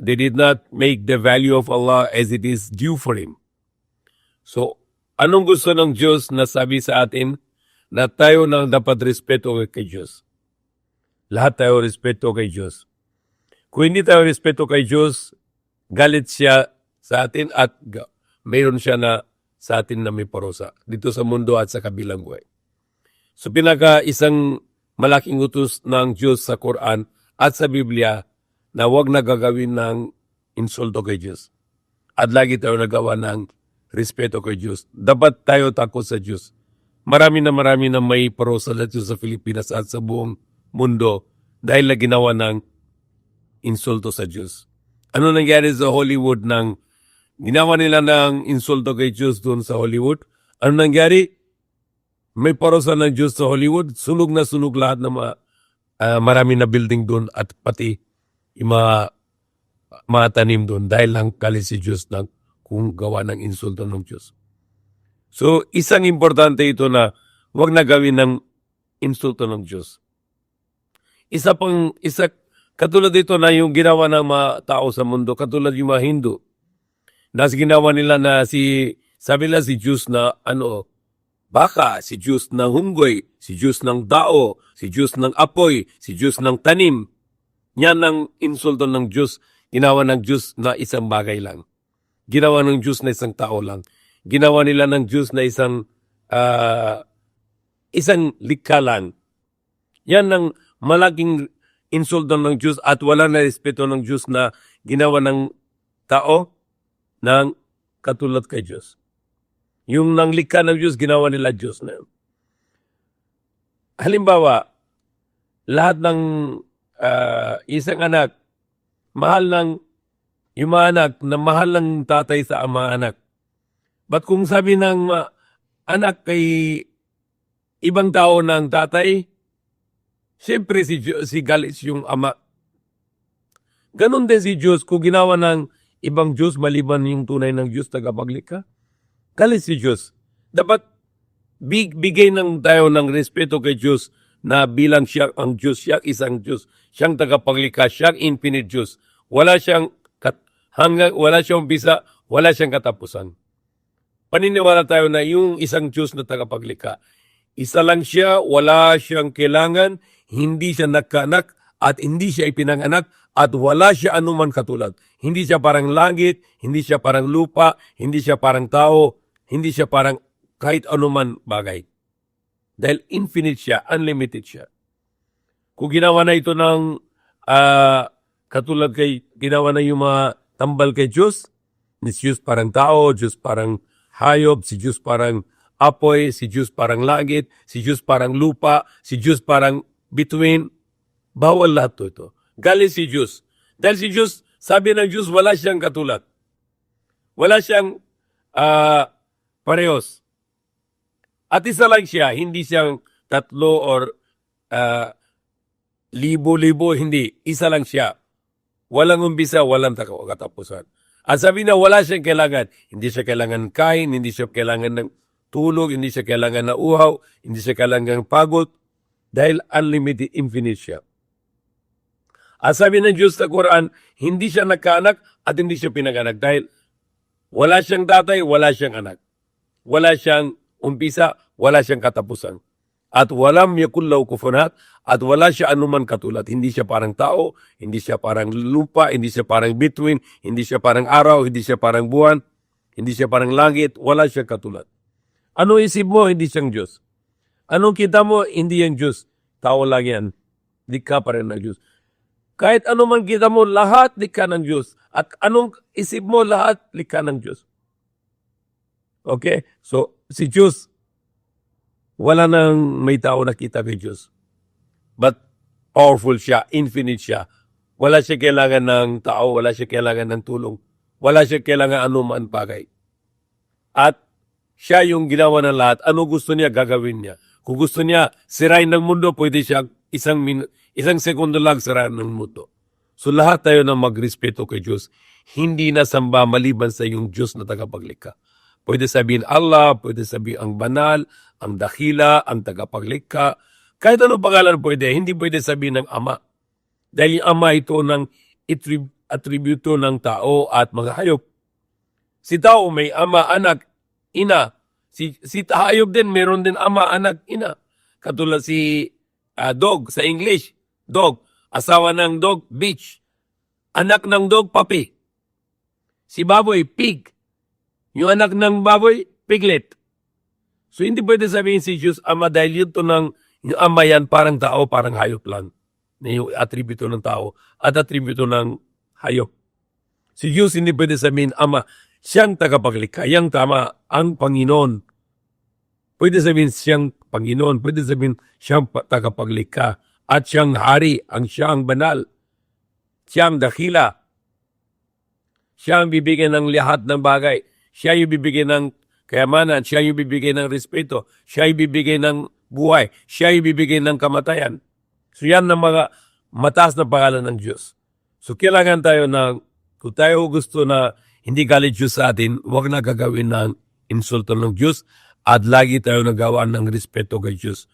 They did not make the value of Allah as it is due for Him. So, anong gusto ng Diyos na sabi sa atin? Na tayo nang dapat respeto kay Diyos. Lahat tayo respeto kay Diyos. Kung hindi tayo respeto kay Diyos, galit siya sa atin at mayroon siya na sa atin na may parusa dito sa mundo at sa kabilang buhay. So isang malaking utos ng Diyos sa Quran at sa Biblia na huwag na gagawin ng insulto kay Diyos. At lagi tayo nagawa ng respeto kay Diyos. Dapat tayo takot sa Diyos. Marami na may parusa dito sa Pilipinas at sa buong mundo dahil na ginawa ng insulto sa Diyos. Ano nangyari sa Hollywood nang ginawa nila ng insulto kay Diyos doon sa Hollywood? Ano nangyari? May parusa ng Diyos sa Hollywood. Sunog na sunog lahat ng marami na building doon at pati yung mga tanim doon dahil lang galit si Diyos ng kung gawa ng insulto ng Diyos. So, isang importante ito na huwag na gawin ng insulto ng Diyos. Katulad dito na yung ginawa ng mga tao sa mundo, katulad yung mga Hindu. Na ginawa nila na sabi nila si Diyos na baka, si Diyos ng hunggoy, si Diyos ng dao, si Diyos ng apoy, si Diyos ng tanim. Yan ang insulto ng Diyos. Ginawa ng Diyos na isang bagay lang. Ginawa ng Diyos na isang tao lang. Ginawa nila ng Diyos na isang likha lang. Yan ang malaking insulto ng Diyos at wala na respeto ng Diyos na ginawa ng tao ng katulad kay Diyos. Yung nang likha ng Diyos, ginawa nila Diyos na yun. Halimbawa, lahat ng isang anak, yung mga anak na mahal ng tatay sa ama anak. But kung sabi ng anak kay ibang tao ng tatay, siyempre si galit yung ama. Ganon din si Diyos kung ginawa ng ibang Diyos maliban yung tunay ng Diyos tagapaglikha. Galit si Diyos. Dapat bigay ng tayo ng respeto kay Diyos na bilang siya ang Diyos, siya isang Diyos, siyang tagapaglikha, siyang infinite Diyos. Wala siyang umpisa, wala siyang katapusan. Paniniwala tayo na yung isang Diyos na tagapaglikha. Isa lang siya, wala siyang kailangan, hindi siya nagkaanak at hindi siya ipinanganak at wala siya anuman katulad. Hindi siya parang langit, hindi siya parang lupa, hindi siya parang tao, hindi siya parang kahit anuman bagay. Dahil infinite siya, unlimited siya. Kung ginawa na ito ng katulad ginawa na yung mga tambal kay Diyos, si Diyos parang tao, Diyos parang hayop, si Diyos parang apoy, si Diyos parang langit, si Diyos parang lupa, si Diyos parang between. Bawal lahat ito. Galit si Diyos. Dahil si Diyos, sabi ng Diyos, wala siyang katulad. Wala siyang parehos. At isa lang siya, hindi siyang tatlo or libo-libo, hindi. Isa lang siya. Walang umpisa, walang katapusan. At sabi na wala siyang kailangan. Hindi siya kailangan kain, hindi siya kailangan ng tulog, hindi siya kailangan ng uhaw, hindi siya kailangan ng pagod. Dahil unlimited, infinite siya. At sabi ng Diyos sa Quran, hindi siya nagkaanak at hindi siya pinanganak. Dahil wala siyang tatay, wala siyang anak. Wala siyang umpisa, wala siyang katapusan. At walam yakul lahu kufuwan ahad, at wala siya anuman katulad. Hindi siya parang tao, hindi siya parang lupa, hindi siya parang between, hindi siya parang araw, hindi siya parang buwan, hindi siya parang langit, wala siya katulad. Ano isip mo? Hindi siyang Diyos. Anong kita mo? Hindi yung Diyos. Tao lang yan. Likha pa rin ng Diyos. Kahit ano man kita mo, lahat likha ng Diyos. At anong isip mo, lahat likha ng Diyos. Okay? So, si Diyos, wala nang may tao nakita kay Diyos. But powerful siya, infinite siya. Wala siya kailangan ng tao, wala siya kailangan ng tulong. Wala siya kailangan anuman bagay. At siya yung ginawa ng lahat. Ano gusto niya, gagawin niya. Kung gusto niya sirain ng mundo, pwede siya isang segundo lang sirain ng mundo. So lahat tayo na magrespeto kay Diyos. Hindi na samba maliban sa yung Diyos na tagapaglikha. Pwede sabihin Allah, pwede sabihin ang banal, ang dakila, ang tagapaglikha. Kahit ano pangalan pwede, hindi pwede sabihin ng Ama. Dahil yung Ama ito ng atributo ng tao at mga hayop. Si tao may ama, anak, ina. Si hayop din, meron din ama, anak, ina. Katulad si dog sa English, dog. Asawa ng dog, bitch. Anak ng dog, puppy. Si baboy, pig. Yung anak ng baboy, piglet. So hindi pwede sabihin si Diyos ama dahil yun to ng yung ama yan parang tao, parang hayop lang. Na yung atributo ng tao at atributo ng hayop. Si Diyos hindi pwede sabihin ama, siyang tagapaglikha, yang tama, ang Panginoon. Pwede sabihin siyang Panginoon, pwede sabihin siyang tagapaglikha at siyang hari, siyang banal, siyang dakila. Siya ang bibigyan ng lahat ng bagay. Siya yung bibigyan ng kayamanan, siya yung bibigyan ng respeto, siya yung bibigyan ng buhay, siya yung bibigyan ng kamatayan. So yan ang mga mataas na pangalan ng Diyos. So kailangan tayo kung tayo gusto na hindi galit Diyos sa atin, huwag na gagawin ng insulto ng Diyos at lagi tayo nagawa ng respeto kay Diyos.